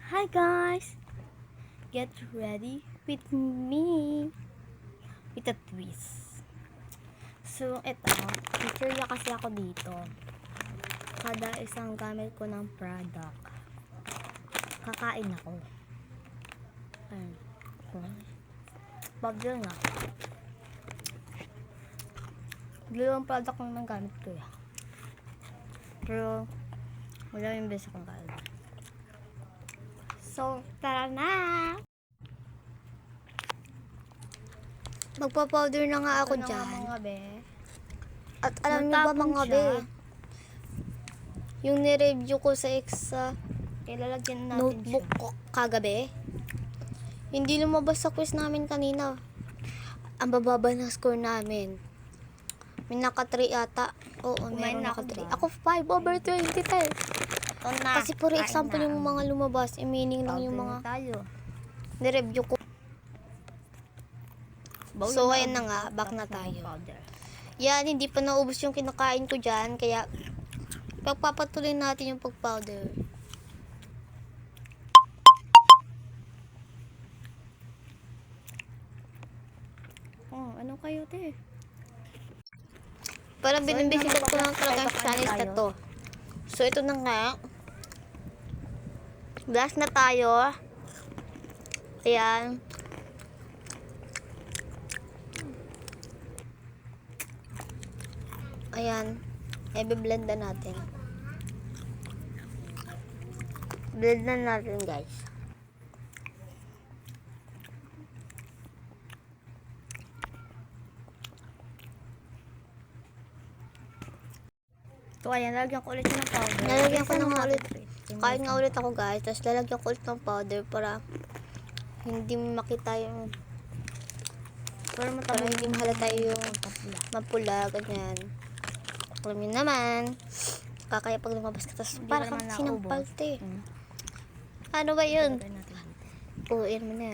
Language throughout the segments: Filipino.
Hi guys! Get ready with me with a twist. So, eto, curious kasi ako dito. Kada isang gamit ko ng product, kakain ako. Ayun. Bagyo nga. Dalawang product lang ng gamit ko ya. Pero, wala yung beses akong kain. So, tara na! Magpa-powder na nga ako Ito na dyan. nga mga be. At alam niyo ba Natapon mga siya. be, yung nireview ko sa EXA Ilalagyan natin notebook siya. ko kagabi, hindi lumabas sa quiz namin kanina. Ang bababa ng score namin. May naka 3 ata. Oo, Kumain meron na naka ako 3. ba? Ako 5/20 tayo. Ito na. Kasi for Kain example, na. yung mga lumabas, meaning lang yung Powder mga na tayo. nireview ko. Bawal So, na ayan na ubos nga, na back na tapos tayo. powder. Yan, hindi pa naubos yung kinakain ko dyan, kaya pagpapatuloy natin yung pag-powder. Oh, ano kayo te? Parang So, binibisikat ko yun na, lang talaga ang magpapakain challenge na tayo. to. So, ito na nga. Blast na tayo. Ayan. Ayan. I-blend na natin. Blend na natin, guys. So, ayan, lalagyan ko ulit ng powder. Lalagyan ko Isa ng lang ulit. natin, Chris. Kain nga ulit ako, guys. Tapos lalagyan ko ulit ng powder para hindi makita yung Para para hindi mahalata yung mapula. mapula, ganyan. Alam niyo naman. Kakaya pag lumabas ka, tapos Hindi para naman kang sinampal, naubos. te. Hmm. Ano ba yun? Lagyan natin dito. Puin mo na.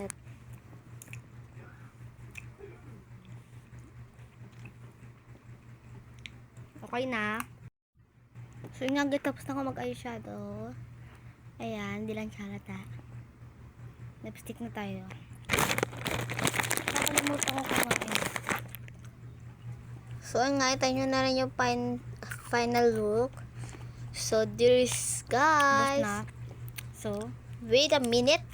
Okay na. So, yun nga, tapos na ako mag-eyeshadow. Ayan, di lang siya halata. Lipstick na tayo. Nakalimutan ko kumain. So, ang nga, tayo na rin yung final look. So, there is, Tapos guys. na. So, Wait a minute.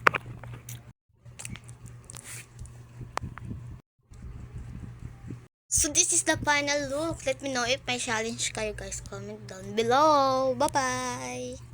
So, this is the final look. Let me know if may challenge kayo, guys. Comment down below. Bye-bye.